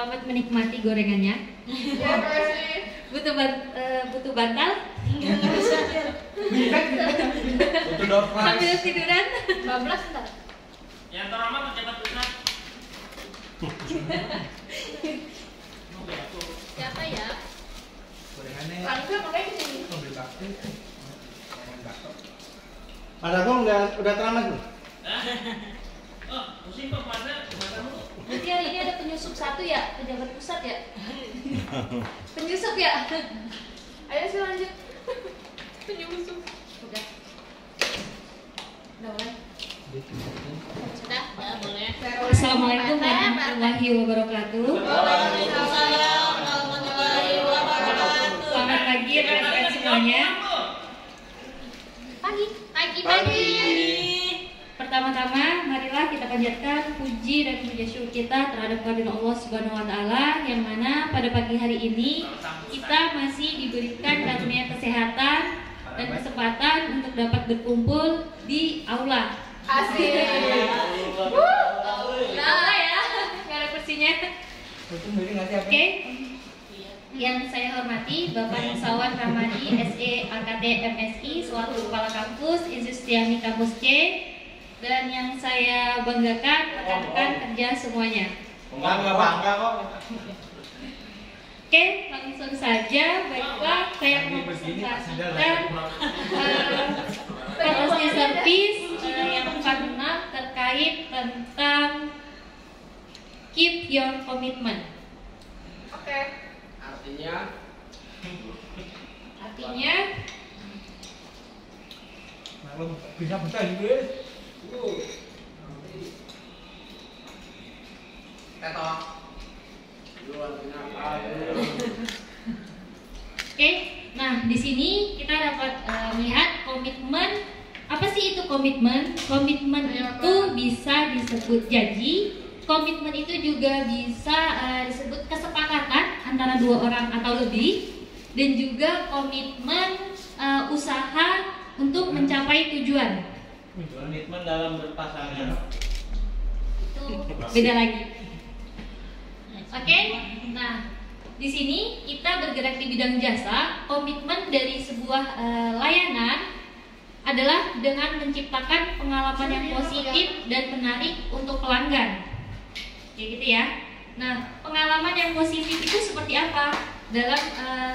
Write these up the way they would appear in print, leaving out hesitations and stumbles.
Selamat menikmati gorengannya. Butuh bantal? Butuh door prize. Sambil tiduran? Bablas ntar. Yang terhormat pejabat pusat. Siapa ya? Gorengannya. Langsung makanya kesini. Mobil bakti. Mas Agung udah teramat belum? Oh, pusing kok matamu. Nanti hari ini ada penyusup satu ya, pejabat pusat ya. Penyusup ya. Ayo sih lanjut. Penyusup. Udah. Udah mulai. Sudah, ya boleh. Assalamualaikum warahmatullahi wabarakatuh. Waalaikumsalam warahmatullahi wabarakatuh. Selamat pagi rekan-rekan semuanya. Pagi. Pertama-tama, marilah kita panjatkan puji dan puja syukur kita terhadap kehadirat Allah Subhanahu wa taala yang mana pada pagi hari ini kita masih diberikan karunia kesehatan dan kesempatan untuk dapat berkumpul di aula. Asik. Aula ya, nggak ada kursinya. Oke. Yang saya hormati Bapak Nusawan Ramadi, SE AKT MSI selaku Kepala Kampus Insistiani Kampus C, dan yang saya banggakan rekan-rekan kerja semuanya. Enggak bangga kok. Oke, langsung saja. Baiklah, saya mempresentasikan policy service yang ke-6 terkait tentang keep your commitment. Oke. Artinya Maklum bisa bahasa Inggris. Ketok. Oke, nah di sini kita dapat melihat komitmen. Apa sih itu komitmen? Komitmen itu bisa disebut janji. Komitmen itu juga bisa disebut kesepakatan antara dua orang atau lebih, dan juga komitmen usaha untuk mencapai tujuan. Komitmen dalam berpasangan. Itu beda lagi. Oke, nah di sini kita bergerak di bidang jasa. Komitmen dari sebuah layanan adalah dengan menciptakan pengalaman yang positif dan menarik untuk pelanggan. Kayak gitu ya. Nah, pengalaman yang positif itu seperti apa? Dalam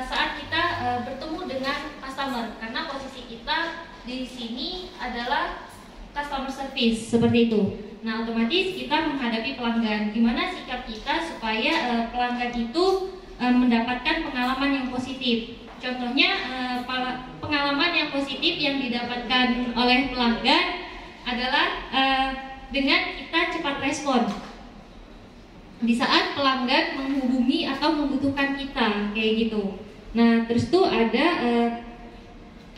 saat kita bertemu dengan customer, karena posisi kita di sini adalah customer service seperti itu. Nah, otomatis kita menghadapi pelanggan. Gimana sikap kita supaya pelanggan itu mendapatkan pengalaman yang positif? Contohnya pengalaman yang positif yang didapatkan oleh pelanggan adalah dengan kita cepat respon di saat pelanggan menghubungi atau membutuhkan kita, kayak gitu. Nah, terus tuh ada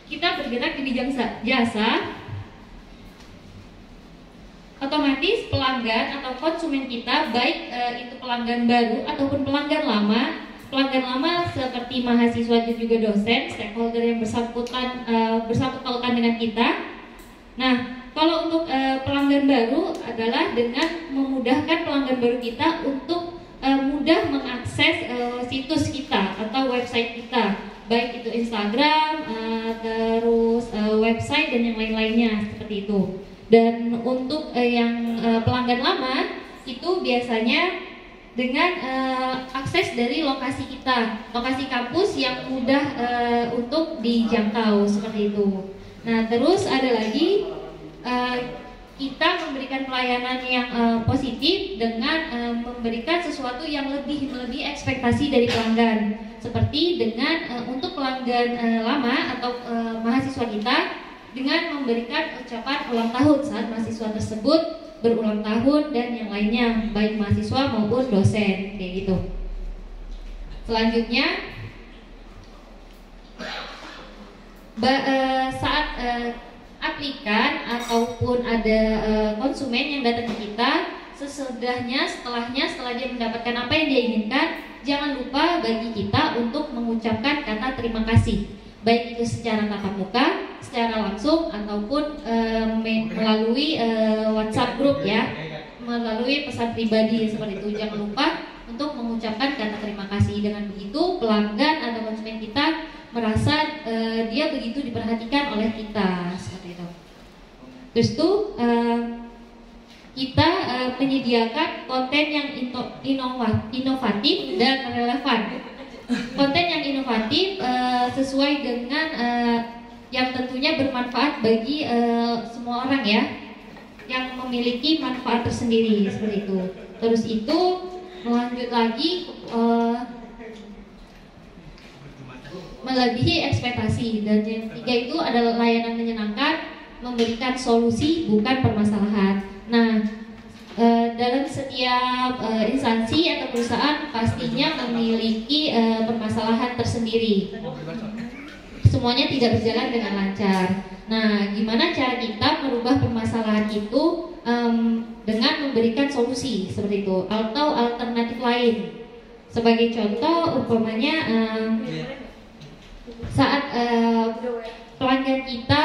kita bergerak di bidang jasa. Otomatis pelanggan atau konsumen kita, baik itu pelanggan baru ataupun pelanggan lama seperti mahasiswa dan juga dosen, stakeholder yang bersangkut pautan dengan kita. Nah, kalau untuk pelanggan baru adalah dengan memudahkan pelanggan baru kita untuk mudah mengakses situs kita atau website kita, baik itu Instagram, terus website dan yang lain-lainnya seperti itu. Dan untuk yang pelanggan lama itu biasanya dengan akses dari lokasi kita, lokasi kampus yang mudah untuk dijangkau seperti itu. Nah, terus ada lagi kita memberikan pelayanan yang positif dengan memberikan sesuatu yang melebihi ekspektasi dari pelanggan, seperti dengan untuk pelanggan lama atau mahasiswa kita dengan memberikan ucapan ulang tahun saat mahasiswa tersebut berulang tahun dan yang lainnya, baik mahasiswa maupun dosen, kayak gitu. Selanjutnya saat aplikan ataupun ada konsumen yang datang ke kita, setelah dia mendapatkan apa yang dia inginkan, jangan lupa bagi kita untuk mengucapkan kata terima kasih, baik itu secara tatap muka, secara langsung ataupun melalui WhatsApp group ya, melalui pesan pribadi seperti itu. Jangan lupa untuk mengucapkan kata terima kasih. Dengan begitu pelanggan atau konsumen kita merasa dia begitu diperhatikan oleh kita, seperti itu. Terus tuh kita menyediakan konten yang inovatif dan relevan. Konten yang inovatif sesuai dengan yang tentunya bermanfaat bagi semua orang ya, yang memiliki manfaat tersendiri, seperti itu. Terus itu melanjut lagi melebihi ekspektasi, dan yang ketiga itu adalah layanan menyenangkan, memberikan solusi bukan permasalahan. Nah, dalam setiap instansi atau perusahaan pastinya memiliki permasalahan tersendiri. Semuanya tidak berjalan dengan lancar. Nah, gimana cara kita merubah permasalahan itu dengan memberikan solusi seperti itu atau alternatif lain? Sebagai contoh, umpamanya saat pelanggan kita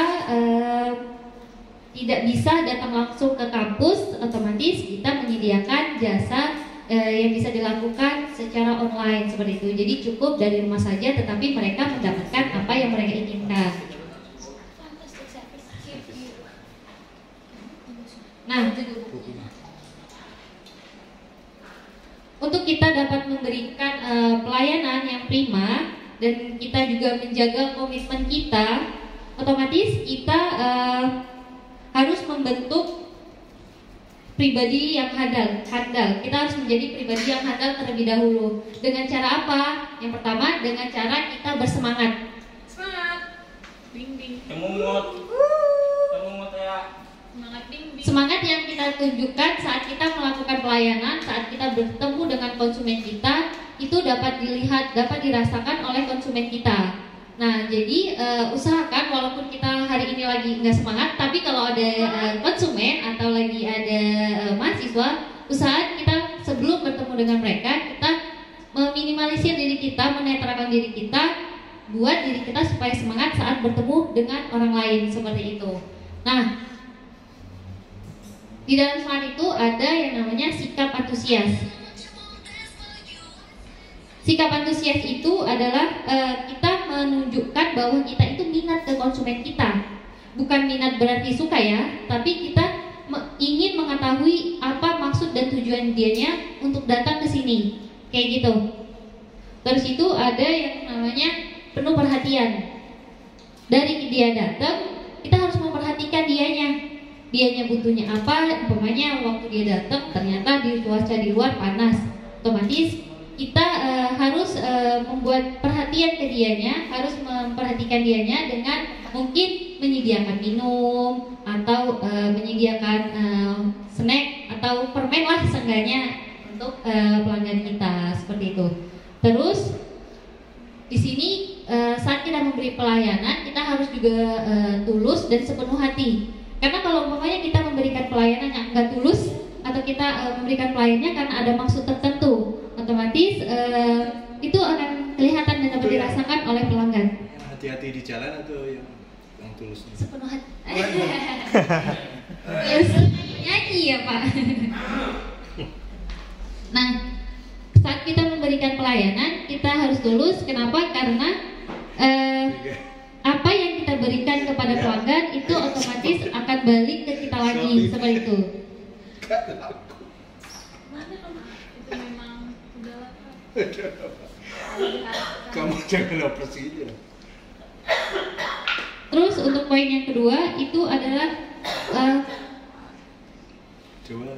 tidak bisa datang langsung ke kampus, otomatis kita menyediakan jasa yang bisa dilakukan secara online seperti itu. Jadi cukup dari rumah saja, tetapi mereka mendapatkan apa yang mereka inginkan. Nah, untuk kita dapat memberikan pelayanan yang prima dan kita juga menjaga komitmen kita, otomatis kita harus membentuk pribadi yang handal. Kita harus menjadi pribadi yang handal terlebih dahulu. Dengan cara apa? Yang pertama, dengan cara kita bersemangat. Semangat. Bing bing. Kemungut ya. Semangat bing bing. Semangat yang kita tunjukkan saat kita melakukan pelayanan, saat kita bertemu dengan konsumen kita, itu dapat dilihat, dapat dirasakan oleh konsumen kita. Nah, jadi usahakan walaupun kita hari ini lagi nggak semangat, tapi kalau ada konsumen atau lagi ada mahasiswa, usaha kita sebelum bertemu dengan mereka, kita meminimalisir diri kita, menetralkan diri kita, buat diri kita supaya semangat saat bertemu dengan orang lain, seperti itu. Nah, di dalam semangat itu ada yang namanya sikap antusias. Sikap antusias itu adalah kita menunjukkan bahwa kita itu minat ke konsumen kita. Bukan minat berarti suka ya, tapi kita ingin mengetahui apa maksud dan tujuan dianya untuk datang ke sini. Kayak gitu. Terus itu ada yang namanya penuh perhatian. Dari dia datang, kita harus memperhatikan dianya. Dianya butuhnya apa, umpamanya waktu dia datang ternyata di cuaca di luar panas. Otomatis kita harus membuat perhatian ke dianya, harus memperhatikan dianya dengan mungkin menyediakan minum atau menyediakan snack atau permen lah seenggaknya untuk pelanggan kita, seperti itu. Terus di sini saat kita memberi pelayanan, kita harus juga tulus dan sepenuh hati. Karena kalau umpamanya kita memberikan pelayanan yang enggak tulus atau kita memberikan pelayanannya karena ada maksud tertentu, otomatis itu akan kelihatan dan dapat dirasakan oleh pelanggan. Hati-hati di jalan atau yang tulusnya? Sepenuh hati. Yes, nyanyi ya Pak. Nah, saat kita memberikan pelayanan, kita harus tulus. Kenapa? Karena apa yang kita berikan kepada pelanggan itu otomatis akan balik ke kita lagi, seperti itu. Mana kamu? Itu memang udah lapar. Kamu jangan operasi. Terus untuk poin yang kedua itu adalah Coba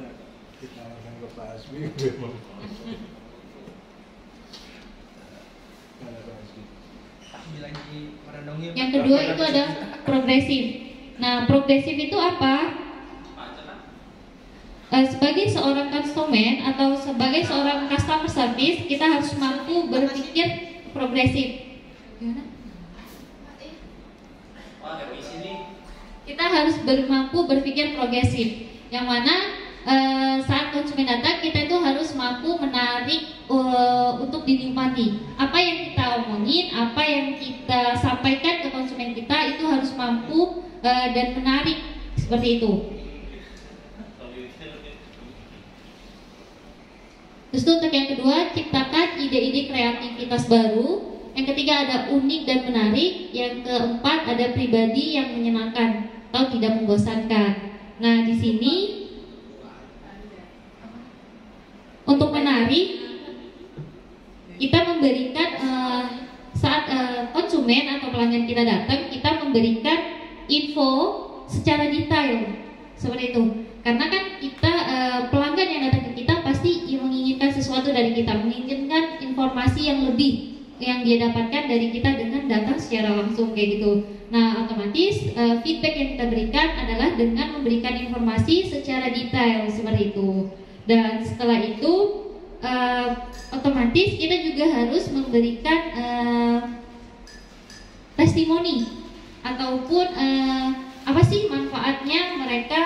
kita akan ke Pak Asmi. yang kedua itu adalah progresif. Nah, progresif itu apa? Sebagai seorang konsumen atau sebagai seorang customer service, kita harus mampu berpikir progresif. Gimana? Kita harus mampu berpikir progresif, yang mana saat konsumen datang kita itu harus mampu menarik untuk dinikmati. Apa yang kita omongin, apa yang kita sampaikan ke konsumen kita itu harus mampu dan menarik, seperti itu. Terus itu untuk yang kedua, ciptakan ide-ide kreativitas baru. Yang ketiga ada unik dan menarik. Yang keempat ada pribadi yang menyenangkan atau tidak membosankan. Nah di sini untuk menarik kita memberikan saat konsumen atau pelanggan kita datang, kita memberikan info secara detail seperti itu. Karena kan kita pelanggan yang datang ke kita pasti menginginkan sesuatu dari kita, menginginkan informasi yang lebih yang dia dapatkan dari kita dengan datang secara langsung kayak gitu. Nah otomatis feedback yang kita berikan adalah dengan memberikan informasi secara detail seperti itu. Dan setelah itu otomatis kita juga harus memberikan testimoni ataupun apa sih manfaatnya mereka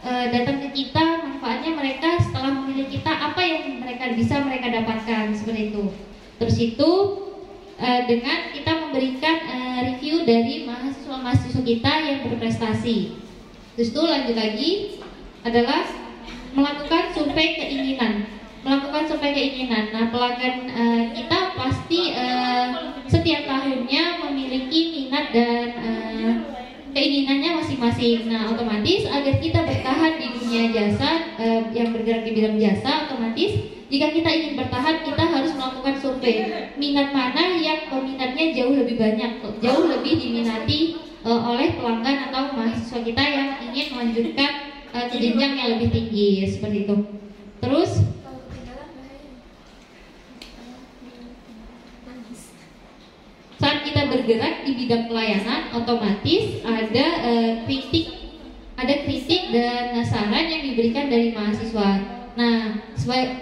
datang ke kita, manfaatnya mereka setelah memilih kita, apa yang mereka bisa mereka dapatkan seperti itu. Terus itu dengan kita memberikan review dari mahasiswa-mahasiswa kita yang berprestasi. Terus itu lanjut lagi adalah melakukan survei keinginan. Melakukan survei keinginan. Nah pelanggan kita pasti setiap tahunnya memiliki minat dan keinginannya masing-masing. Nah otomatis agar kita bertahan di dunia jasa yang bergerak di bidang jasa, otomatis jika kita ingin bertahan kita harus melakukan survei minat mana yang peminatnya jauh lebih banyak, jauh lebih diminati oleh pelanggan atau mahasiswa kita yang ingin melanjutkan ke jenjang yang lebih tinggi seperti itu. Terus saat kita bergerak di bidang pelayanan, otomatis ada kritik dan saran yang diberikan dari mahasiswa. Nah,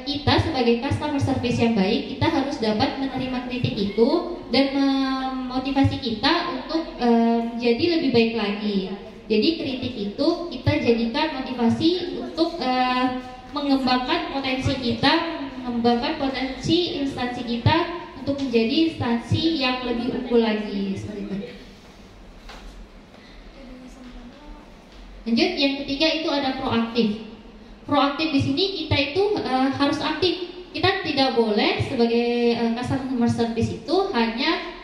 kita sebagai customer service yang baik, kita harus dapat menerima kritik itu dan memotivasi kita untuk jadi lebih baik lagi. Jadi kritik itu kita jadikan motivasi untuk mengembangkan potensi kita, mengembangkan potensi instansi kita untuk menjadi instansi yang lebih unggul lagi seperti itu. Lanjut, yang ketiga itu ada proaktif. Proaktif di sini kita itu harus aktif. Kita tidak boleh sebagai customer service itu hanya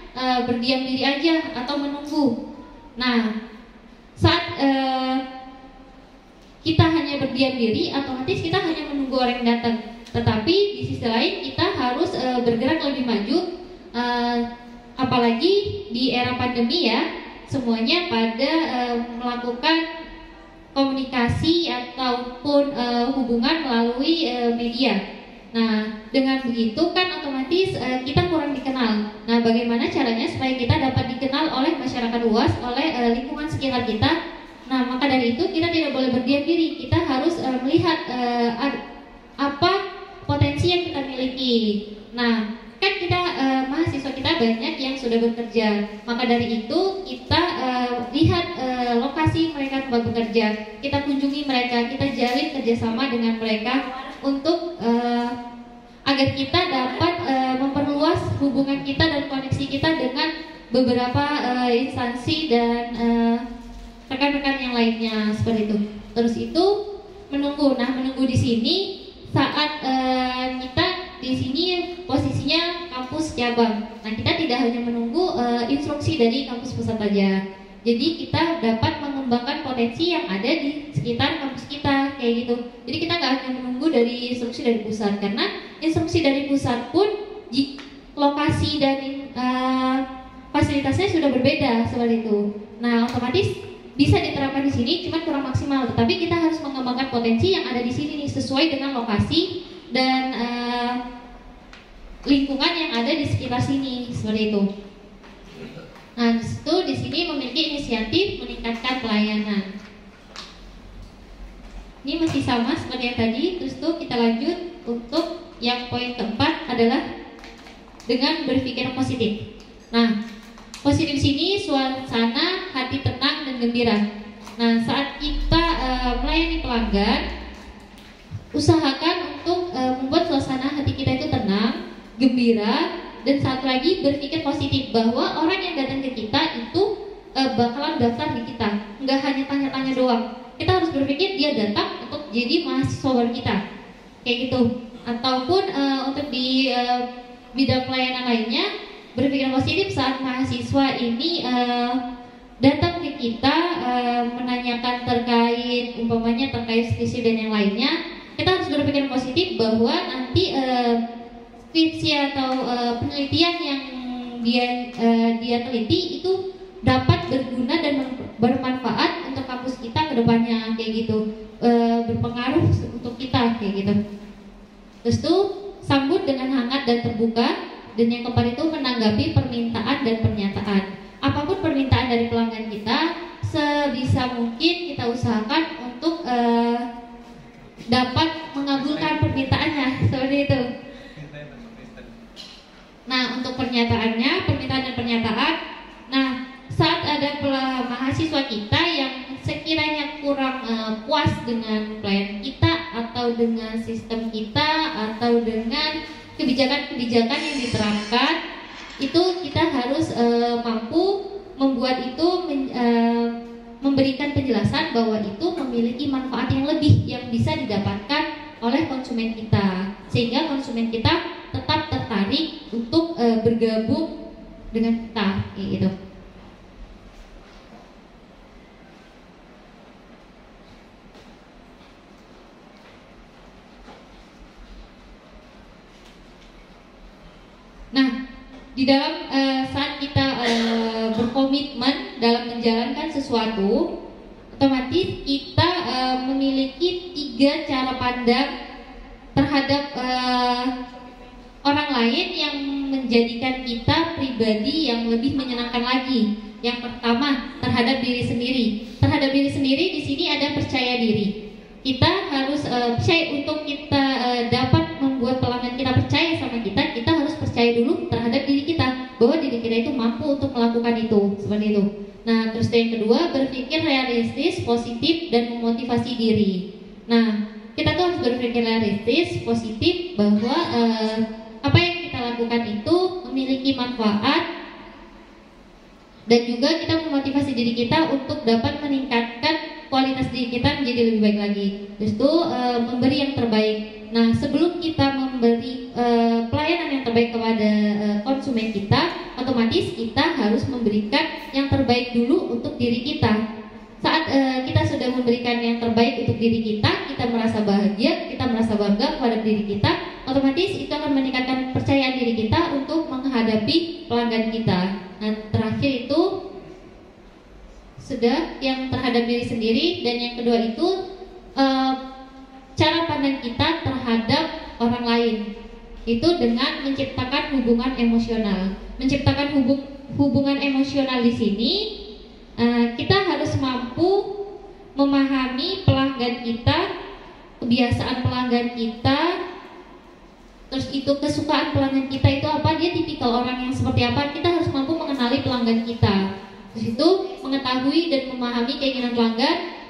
berdiam diri aja atau menunggu. Nah, saat kita hanya berdiam diri, otomatis kita hanya menunggu orang yang datang. Tetapi di sisi lain kita harus bergerak lebih maju, apalagi di era pandemi ya, semuanya pada melakukan komunikasi ataupun hubungan melalui media. Nah, dengan begitu kan otomatis kita kurang dikenal. Nah, bagaimana caranya supaya kita dapat dikenal oleh masyarakat luas, oleh lingkungan sekitar kita? Nah, maka dari itu kita tidak boleh berdiam diri. Kita harus melihat apa potensi yang kita miliki. Nah, kan kita mahasiswa kita banyak yang sudah bekerja. Maka dari itu kita lihat lokasi mereka tempat bekerja, kita kunjungi mereka, kita jalin kerjasama dengan mereka untuk agar kita dapat memperluas hubungan kita dan koneksi kita dengan beberapa instansi dan rekan-rekan yang lainnya seperti itu. Terus itu menunggu. Nah, menunggu di sini saat kita di sini posisinya kampus cabang. Nah, kita tidak hanya menunggu instruksi dari kampus pusat saja. Jadi kita dapat mengembangkan potensi yang ada di sekitar kampus kita kayak gitu. Jadi kita nggak hanya menunggu dari instruksi dari pusat, karena instruksi dari pusat pun lokasi dan fasilitasnya sudah berbeda seperti itu. Nah, otomatis bisa diterapkan di sini, cuma kurang maksimal. Tetapi kita harus mengembangkan potensi yang ada di sini nih, sesuai dengan lokasi dan lingkungan yang ada di sekitar sini seperti itu. Nah, di sini memiliki inisiatif meningkatkan pelayanan. Ini masih sama seperti yang tadi. Terus tuh kita lanjut untuk yang poin keempat adalah dengan berpikir positif. Nah, positif sini suasana hati tenang dan gembira. Nah, saat kita melayani pelanggan, usahakan untuk membuat suasana hati kita itu tenang, gembira, dan satu lagi berpikir positif bahwa orang yang datang ke kita itu bakalan daftar di kita. Nggak hanya tanya-tanya doang. Kita harus berpikir dia datang untuk jadi mahasiswa baru kita. kayak gitu. Ataupun untuk di bidang pelayanan lainnya, berpikir positif saat mahasiswa ini datang ke kita menanyakan terkait umpamanya terkait skripsi dan yang lainnya, kita harus berpikir positif bahwa nanti skripsi atau penelitian yang dia teliti itu dapat berguna dan bermanfaat untuk kampus kita ke depannya kayak gitu, berpengaruh untuk kita kayak gitu. Terus tuh sambut dengan hangat dan terbuka, dan yang keempat itu menanggapi permintaan dan pernyataan. Apapun permintaan dari pelanggan kita, sebisa mungkin kita usahakan untuk dapat mengabulkan permintaannya seperti itu. Nah, untuk permintaan dan pernyataan. Nah, saat ada mahasiswa kita yang sekiranya kurang puas dengan pelayanan kita atau dengan sistem kita atau dengan kebijakan-kebijakan yang diterapkan, itu kita harus mampu membuat itu memberikan penjelasan bahwa itu memiliki manfaat yang lebih yang bisa didapatkan oleh konsumen kita, sehingga konsumen kita tetap tertarik untuk bergabung dengan kita kayak gitu. Nah, di dalam saat kita berkomitmen dalam menjalankan sesuatu, otomatis kita memiliki 3 cara pandang terhadap orang lain yang menjadikan kita pribadi yang lebih menyenangkan lagi. Yang pertama, terhadap diri sendiri. Terhadap diri sendiri di sini ada percaya diri. Kita harus percaya untuk kita dapat membuat pelanggan kita percaya sama kita harus percaya dulu terhadap diri kita bahwa diri kita itu mampu untuk melakukan itu, seperti itu. Nah, terus yang kedua, berpikir realistis, positif, dan memotivasi diri. Nah, kita tuh harus berpikir realistis, positif bahwa apa yang kita lakukan itu memiliki manfaat, dan juga kita memotivasi diri kita untuk dapat meningkatkan kualitas diri kita menjadi lebih baik lagi. Terus itu memberi yang terbaik. Nah, sebelum kita memberi pelayanan yang terbaik kepada konsumen kita, otomatis kita harus memberikan yang terbaik dulu untuk diri kita. Saat kita sudah memberikan yang terbaik untuk diri kita merasa bahagia, kita merasa bangga kepada diri kita, otomatis itu akan meningkatkan kepercayaan diri kita untuk menghadapi pelanggan kita. Nah, terakhir itu sudah yang terhadap diri sendiri, dan yang kedua itu cara pandang kita terhadap orang lain itu dengan menciptakan hubungan emosional. Menciptakan hubungan emosional di sini kita harus mampu memahami pelanggan kita, kebiasaan pelanggan kita, terus itu kesukaan pelanggan kita itu apa, dia tipikal orang yang seperti apa. Kita harus mampu mengenali pelanggan kita. Terus itu mengetahui dan memahami keinginan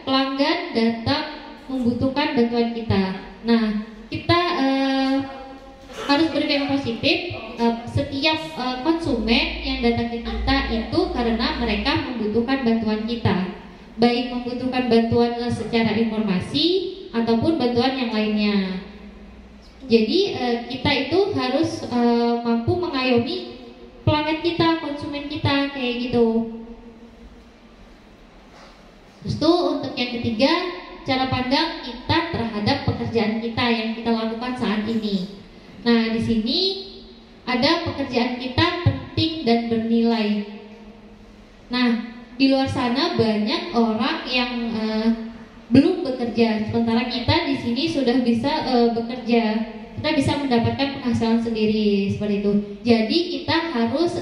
pelanggan datang membutuhkan bantuan kita. Nah, kita harus berpikir positif. Setiap konsumen yang datang ke kita itu karena mereka membutuhkan bantuan kita, baik membutuhkan bantuan secara informasi ataupun bantuan yang lainnya. Jadi kita itu harus mampu mengayomi pelanggan kita, konsumen kita kayak gitu. Terus itu untuk yang ketiga, cara pandang kita terhadap pekerjaan kita yang kita lakukan saat ini. Nah, di sini ada pekerjaan kita penting dan bernilai. Nah, di luar sana banyak orang yang belum bekerja, sementara kita di sini sudah bisa bekerja. Kita bisa mendapatkan penghasilan sendiri seperti itu. Jadi kita harus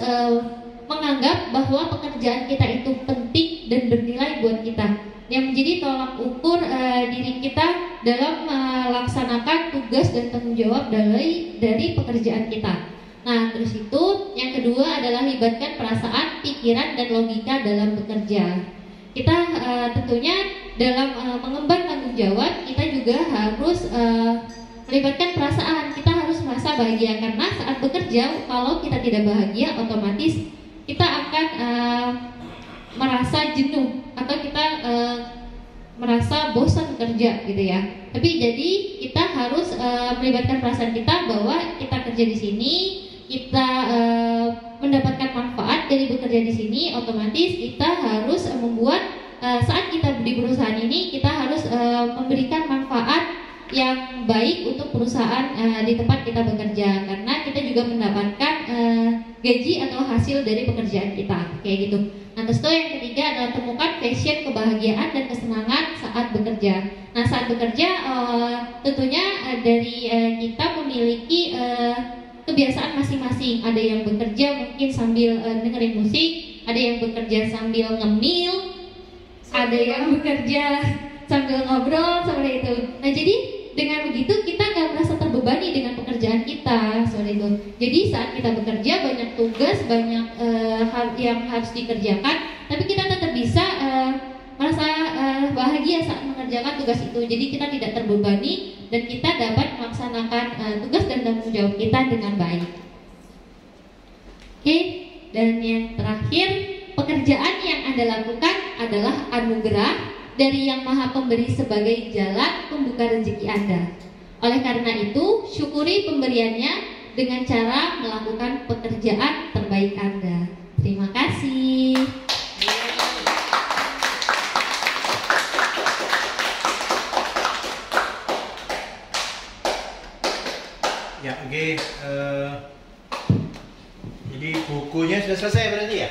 menganggap bahwa pekerjaan kita itu penting dan bernilai buat kita, yang menjadi tolak ukur diri kita dalam melaksanakan tugas dan tanggung jawab dari pekerjaan kita. Nah, terus itu yang kedua adalah libatkan perasaan, pikiran, dan logika dalam bekerja. Kita tentunya dalam mengemban tanggung jawab kita juga harus melibatkan perasaan. Kita harus merasa bahagia, karena saat bekerja kalau kita tidak bahagia, otomatis kita akan merasa jenuh atau kita merasa bosan bekerja gitu ya. Tapi jadi kita harus melibatkan perasaan kita bahwa kita kerja di sini, kita mendapatkan manfaat dari bekerja di sini, otomatis kita harus membuat saat kita di perusahaan ini kita harus memberikan manfaat yang baik untuk perusahaan di tempat kita bekerja, karena kita juga mendapatkan gaji atau hasil dari pekerjaan kita, kayak gitu. Nah, terus yang ketiga adalah temukan passion, kebahagiaan dan kesenangan saat bekerja. Nah, saat bekerja tentunya dari kita memiliki kebiasaan masing-masing. Ada yang bekerja mungkin sambil dengerin musik, ada yang bekerja sambil ngemil, ada yang bekerja sambil ngobrol seperti itu. Nah, jadi dengan begitu kita nggak merasa terbebani dengan pekerjaan kita seperti itu. Jadi saat kita bekerja banyak tugas, banyak hal yang harus dikerjakan, tapi kita tetap bisa merasa bahagia saat mengerjakan tugas itu. Jadi kita tidak terbebani dan kita dapat melaksanakan tugas dan tanggung jawab kita dengan baik. Oke, dan yang terakhir, pekerjaan yang Anda lakukan adalah anugerah dari Yang Maha Pemberi sebagai jalan pembuka rezeki Anda. Oleh karena itu, syukuri pemberiannya dengan cara melakukan pekerjaan terbaik Anda. Terima kasih. Ya, oke. Jadi bukunya sudah selesai berarti ya?